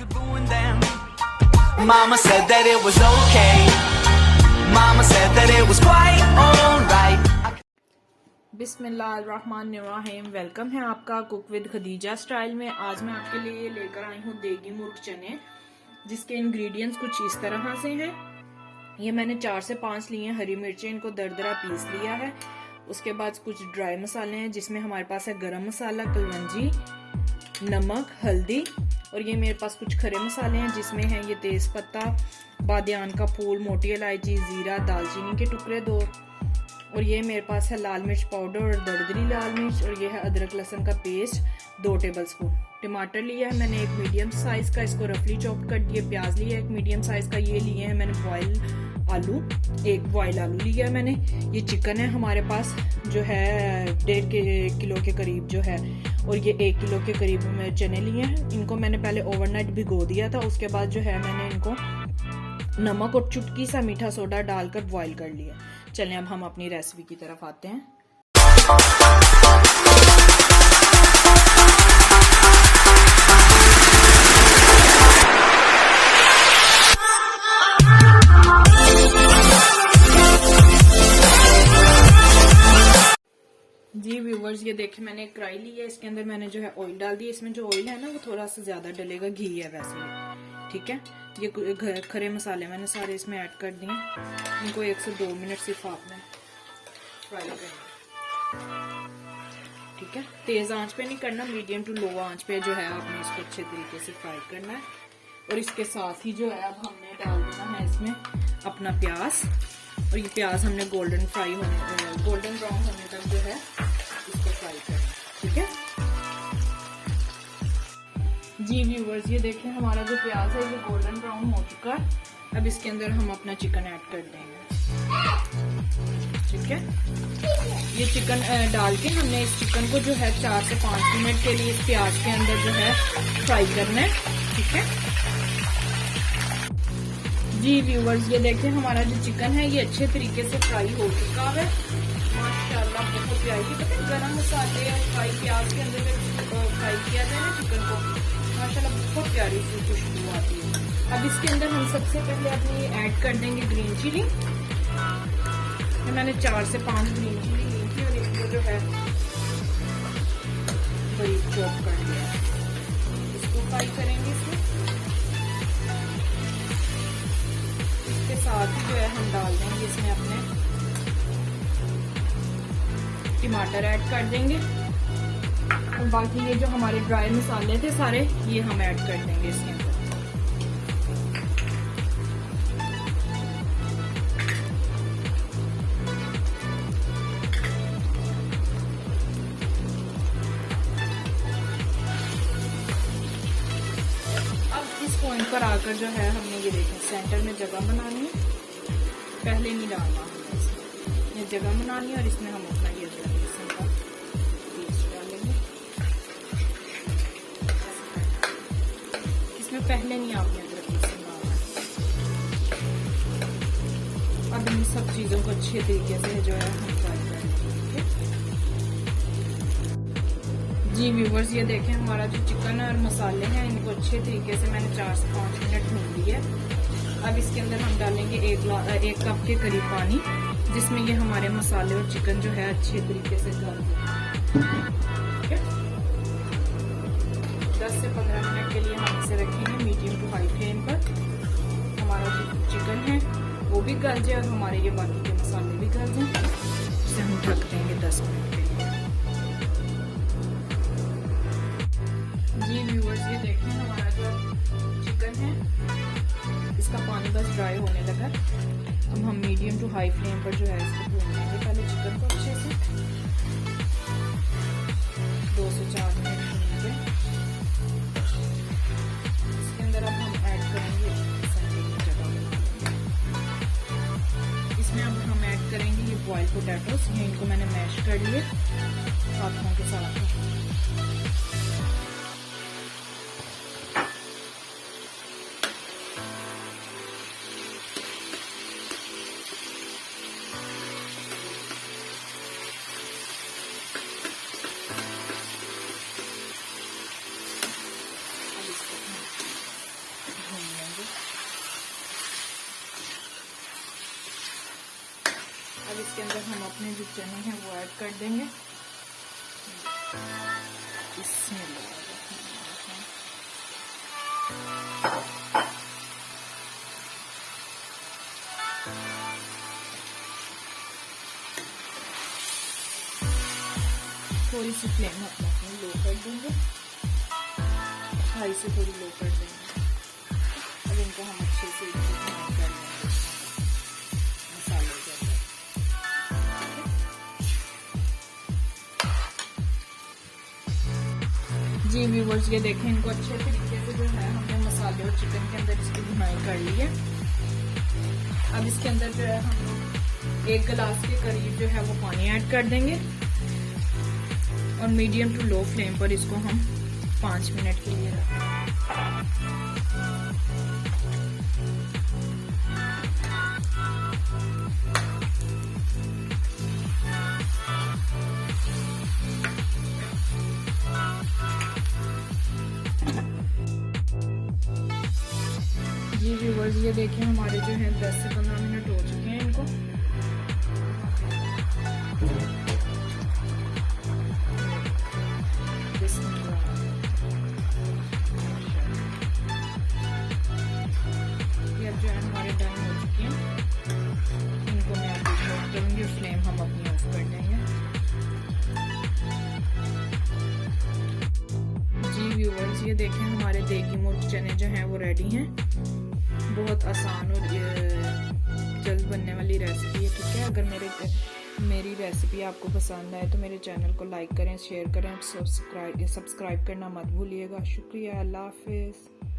to ruin them. Mama said that it was okay. Mama said that it was quite alright. बिस्मिल्लाहिर्रहमानिर्रहीम। Welcome है आपका cook with Khadija style में। आज मैं आपके लिए लेकर आई हूँ देगी मुर्ग चने, जिसके इंग्रेडिएंट्स कुछ इस तरह से हैं। ये मैंने 4 से 5 लिए हैं हरी मिर्चें, इनको दरदरा पीस लिया है। उसके बाद कुछ ड्राई मसाले हैं, जिसमें हमारे पास है गरम मसाला, कलवंजी, नमक, हल्दी, और ये मेरे पास कुछ खड़े मसाले हैं, जिसमें है ये तेज पत्ता, बादियान का फूल, मोटी इलायची, जीरा, दालचीनी के टुकड़े 2, और ये मेरे पास है लाल मिर्च पाउडर और दरदरी लाल मिर्च, और ये है अदरक लहसुन का पेस्ट 2 टेबलस्पून। टमाटर लिया है मैंने एक मीडियम साइज का, इसको रफली चॉप कर दिए। प्याज लिया है एक मीडियम साइज का। ये लिए हैं मैंने बॉयल आलू, एक बॉयल आलू लिया है मैंने। ये चिकन है हमारे पास जो है 1.5 किलो के करीब जो है, और ये 1 किलो के करीब मैं चने लिए हैं। इनको मैंने पहले ओवरनाइट भिगो दिया था। उसके बाद जो है मैंने इनको नमक और चुटकी सा मीठा सोडा डालकर बॉईल कर लिया। चलें अब हम अपनी रेसिपी की तरफ आते हैं। जी व्यूवर्स, ये देखिए मैंने एक कढ़ाई ली है, इसके अंदर मैंने जो है ऑयल डाल दिया। इसमें जो ऑयल है ना वो थोड़ा सा ज्यादा डलेगा, घी है वैसे ही, ठीक है। ये खड़े मसाले मैंने सारे इसमें ऐड कर दिए। इनको 1 से 2 मिनट सिर्फ आपने फ्राई करना, ठीक है। तेज आंच पे नहीं करना, मीडियम टू लो आंच पे जो है आपने इसको अच्छे तरीके से फ्राई करना है। और इसके साथ ही जो है अब हमने डाल देना है इसमें अपना प्याज, और ये प्याज हमने गोल्डन ब्राउन होने तक जो है इसको फ्राई करना, ठीक है। जी व्यूवर्स, ये देखें हमारा जो प्याज है ये गोल्डन ब्राउन हो चुका है। अब इसके अंदर हम अपना चिकन ऐड कर देंगे, ठीक है। ये चिकन डाल के हमने इस चिकन को जो है 4 से 5 मिनट के लिए इस प्याज के अंदर जो है फ्राई करना है, ठीक है। जी व्यूवर्स, ये देखें हमारा जो चिकन है ये अच्छे तरीके से फ्राई हो चुका है माशाल्लाह। बहुत प्यारी, पता है गरम मसाले और फ्राई प्याज के अंदर फ्राई किया जाए ना चिकन को, माशाल्लाह बहुत प्यारी सी खुशबू आती है। अब इसके अंदर हम सबसे पहले अपनी ऐड कर देंगे ग्रीन चिली। मैंने 4 से 5 ग्रीन चिली ली थी और इसको जो है बारीक चॉप कर लिया। इसको फ्राई करेंगे इसमें। इसके साथ ही जो है हम डाल देंगे इसमें अपने टमाटर ऐड कर देंगे, और बाकी ये जो हमारे ड्राई मसाले थे सारे ये हम ऐड कर देंगे इसके अंदर। अब इस पॉइंट पर आकर जो है हमने ये देखें सेंटर में जगह बनानी है, पहले नहीं डालना हमने इसमें, ये जगह बनानी है। और इसमें हम अपना ये लहसुन का पेस्ट डालेंगे। इसमें पहले नहीं आपने अदरक लहसुन डालना। अब इन सब चीजों को अच्छे तरीके से जो है हम फ्राई करेंगे। जी व्यूवर्स, ये देखें हमारा जो चिकन और मसाले हैं इनको अच्छे तरीके से मैंने 4 से 5 मिनट भून लिए। अब इसके अंदर हम डालेंगे 1 कप के करीब पानी, जिसमें ये हमारे मसाले और चिकन जो है अच्छे तरीके से गल जाए। 10 से 15 मिनट के लिए हम इसे रखेंगे मीडियम टू हाई फ्लेम पर। हमारा जो चिकन है वो भी गल जाए और हमारे ये बाकी के मसाले भी गल जाए। इसे हम ढक देंगे 10 मिनट के लिए। जी व्यूवर्स, ये देखें हमारा जो चिकन है इसका पानी बस ड्राई होने लगा। अब हम मीडियम टू हाई फ्लेम पर जो है इसको भून लेंगे पहले चिकन को अच्छे से। 2 से 4 मिनट भूनेंगे। इसके अंदर अब हम ऐड करेंगे इसमें अब हम ऐड करेंगे ये बॉइल्ड पोटैटोस। ये इनको मैंने मैश कर लिए हाथों के साथ। अब इसके अंदर हम अपने जो चने हैं वो ऐड कर देंगे। थोड़ी सी फ्लेम अपना लो कर देंगे, हाई से थोड़ी लो कर देंगे। अब इनको हम अच्छे से कर लेंगे मसाले के अंदर। जी व्यूवर्स, ये देखें, इनको अच्छे तरीके से जो है हमने मसाले और चिकन के अंदर इसकी भुनाई कर ली है। अब इसके अंदर जो है हम लोग 1 गिलास के करीब जो है वो पानी ऐड कर देंगे और मीडियम टू लो फ्लेम पर इसको हम 5 मिनट के लिए रखेंगे। जी व्यूवर्स, ये देखिए हमारे जो है 10 से 15 मिनट हो चुके हैं इनको। ये अब जो है हमारे डन हो चुके हैं। इनको मैं अब डिश आउट करूँगी और फ्लेम हम अपनी ऑफ कर देंगे। जी व्यूवर्स, ये देखें हमारे देगी मुर्ग चने जो हैं वो रेडी हैं। बहुत आसान और जल्द बनने वाली रेसिपी है, ठीक है। अगर मेरी रेसिपी आपको पसंद आए तो मेरे चैनल को लाइक करें, शेयर करें, सब्सक्राइब करना मत भूलिएगा। शुक्रिया, अल्लाह हाफिज़।